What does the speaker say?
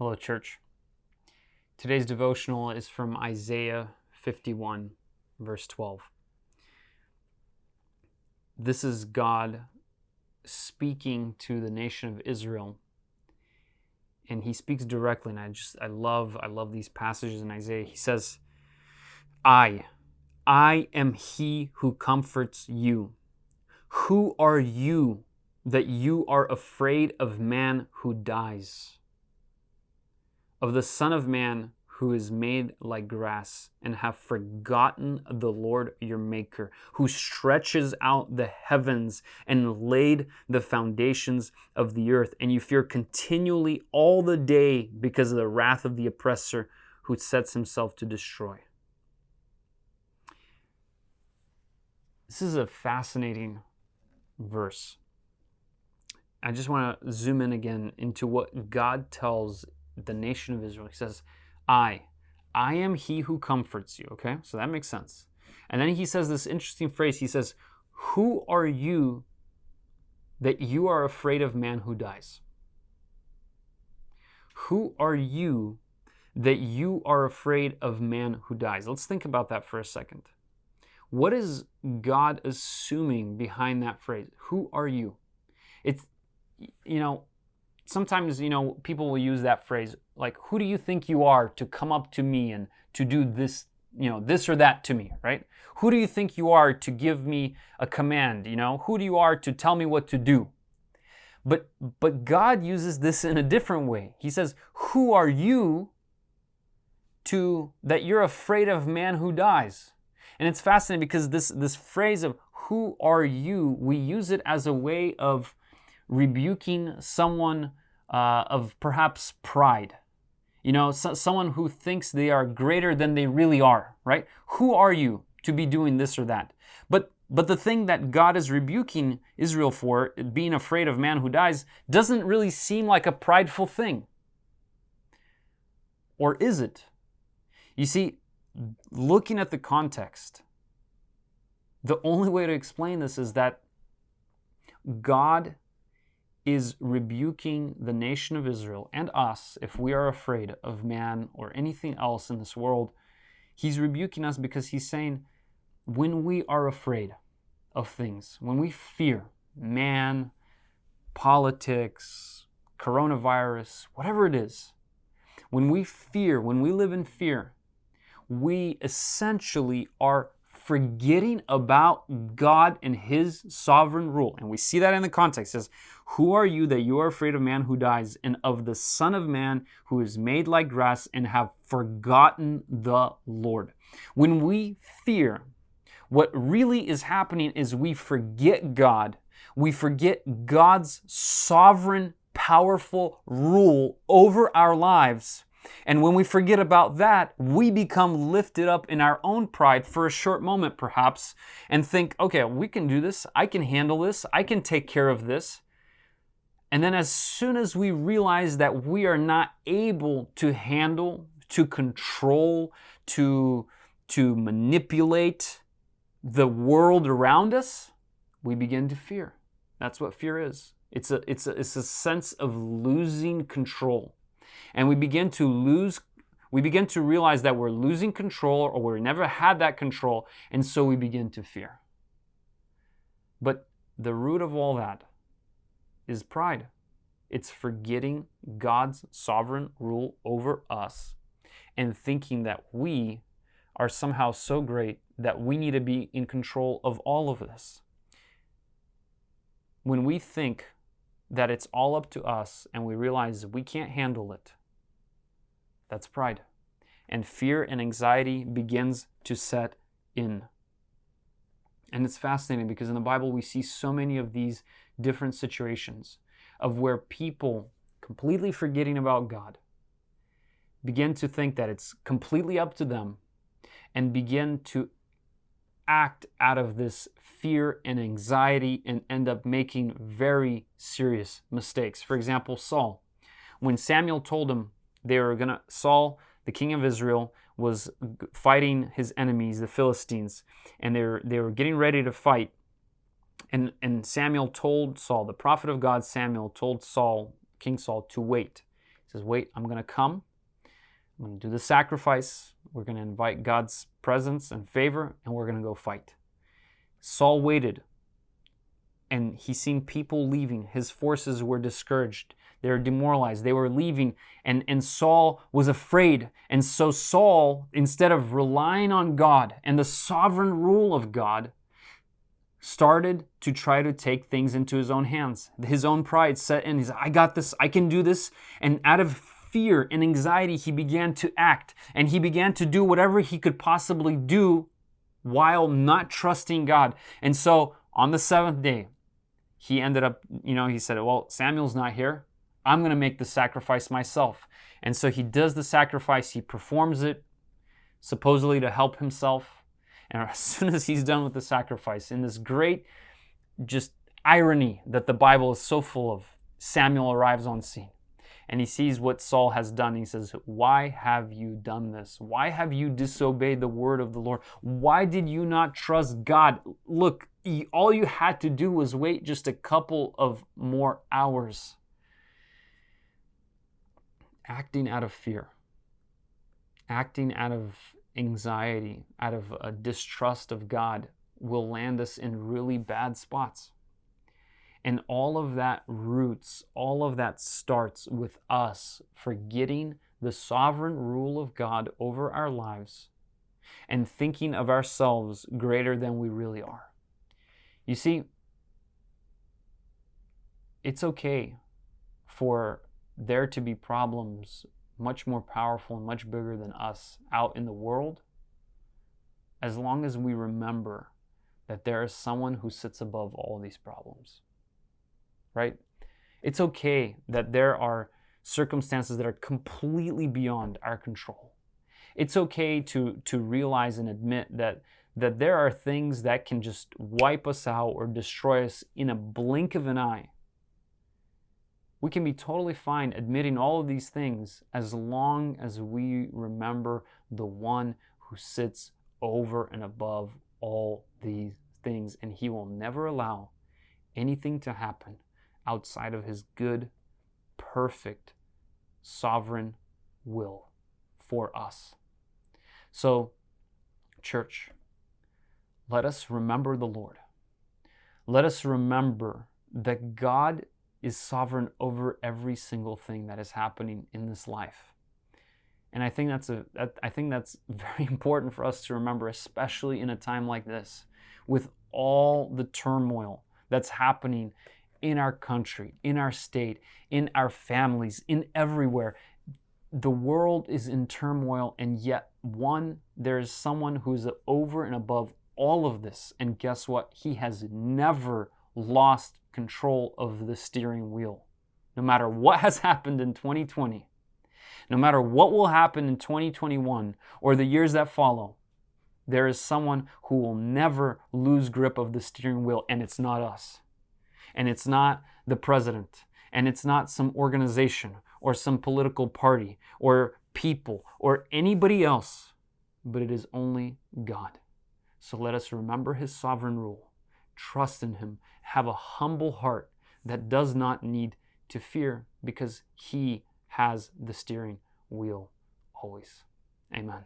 Hello, church. Today's devotional is from Isaiah 51, verse 12. This is God speaking to the nation of Israel, and he speaks directly, and I love these passages in Isaiah. He says, I am he who comforts you. Who are you that you are afraid of man who dies? Of the Son of Man who is made like grass, and have forgotten the Lord your Maker, who stretches out the heavens and laid the foundations of the earth, and you fear continually all the day because of the wrath of the oppressor who sets himself to destroy. This is a fascinating verse. I just want to zoom in again into what God tells the nation of Israel. He says, I am he who comforts you. Okay, so that makes sense. And then he says this interesting phrase. He says, who are you that you are afraid of man who dies? Who are you that you are afraid of man who dies? Let's think about that for a second. What is God assuming behind that phrase? Who are you? It's, sometimes, people will use that phrase, like, who do you think you are to come up to me and to do this, this or that to me, right? Who do you think you are to give me a command, Who do you are to tell me what to do? But God uses this in a different way. He says, who are you that you're afraid of man who dies? And it's fascinating because this phrase of who are you, we use it as a way of rebuking someone of perhaps pride. Someone who thinks they are greater than they really are, right? Who are you to be doing this or that? But the thing that God is rebuking Israel for, being afraid of man who dies, doesn't really seem like a prideful thing. Or is it? You see, looking at the context, the only way to explain this is that God is rebuking the nation of Israel and us if we are afraid of man or anything else in this world. He's rebuking us because he's saying, when we are afraid of things, when we fear man, politics, coronavirus, whatever it is, when we live in fear, we essentially are forgetting about God and his sovereign rule. And we see that in the context. It says, who are you that you are afraid of man who dies, and of the Son of Man who is made like grass, and have forgotten the Lord? When we fear, what really is happening is we forget God. We forget God's sovereign, powerful rule over our lives. And when we forget about that, we become lifted up in our own pride for a short moment, perhaps, and think, okay, we can do this. I can handle this. I can take care of this. And then as soon as we realize that we are not able to handle, to control, to manipulate the world around us, we begin to fear. That's what fear is. It's a sense of losing control. And we begin to realize that we're losing control, or we never had that control, and so we begin to fear. But the root of all that is pride. It's forgetting God's sovereign rule over us and thinking that we are somehow so great that we need to be in control of all of this. When we think that it's all up to us and we realize we can't handle it, that's pride. And fear and anxiety begins to set in. And it's fascinating because in the Bible we see so many of these different situations of where people, completely forgetting about God, begin to think that it's completely up to them and begin to act out of this fear and anxiety and end up making very serious mistakes. For example, Saul. When Samuel told him Saul, the king of Israel, was fighting his enemies, the Philistines, and they were getting ready to fight. And Samuel told Saul, the prophet of God Samuel told Saul, King Saul, to wait. says, wait, I'm going to come. I'm going to do the sacrifice. We're going to invite God's presence and favor, and we're going to go fight. Saul waited, and he seen people leaving. His forces were discouraged. They were demoralized. They were leaving, and Saul was afraid. And so Saul, instead of relying on God and the sovereign rule of God, started to try to take things into his own hands. His own pride set in. He said, I got this. I can do this. And out of fear and anxiety, he began to act. And he began to do whatever he could possibly do while not trusting God. And so on the seventh day, he ended up, he said, well, Samuel's not here. I'm going to make the sacrifice myself. And so he does the sacrifice. He performs it, supposedly to help himself. And as soon as he's done with the sacrifice, in this great just irony that the Bible is so full of, Samuel arrives on scene. And he sees what Saul has done. He says, why have you done this? Why have you disobeyed the word of the Lord? Why did you not trust God? Look, all you had to do was wait just a couple of more hours. Acting out of fear, acting out of anxiety, out of a distrust of God will land us in really bad spots. And all of that roots, all of that starts with us forgetting the sovereign rule of God over our lives and thinking of ourselves greater than we really are. You see, it's okay for there to be problems much more powerful and much bigger than us out in the world, as long as we remember that there is someone who sits above all these problems. Right? It's okay that there are circumstances that are completely beyond our control. It's okay to realize and admit that there are things that can just wipe us out or destroy us in a blink of an eye. We can be totally fine admitting all of these things as long as we remember the one who sits over and above all these things, and he will never allow anything to happen outside of his good, perfect, sovereign will for us. So, church, let us remember the Lord. Let us remember that God is sovereign over every single thing that is happening in this life. And I think that's very important for us to remember, especially in a time like this, with all the turmoil that's happening in our country, in our state, in our families, in everywhere. The world is in turmoil, and yet there is someone who's over and above all of this. And guess what? He has never lost control of the steering wheel. No matter what has happened in 2020, no matter what will happen in 2021 or the years that follow, there is someone who will never lose grip of the steering wheel, and it's not us. And it's not the president, and it's not some organization or some political party or people or anybody else, but it is only God. So let us remember his sovereign rule, trust in him, have a humble heart that does not need to fear, because he has the steering wheel always. Amen.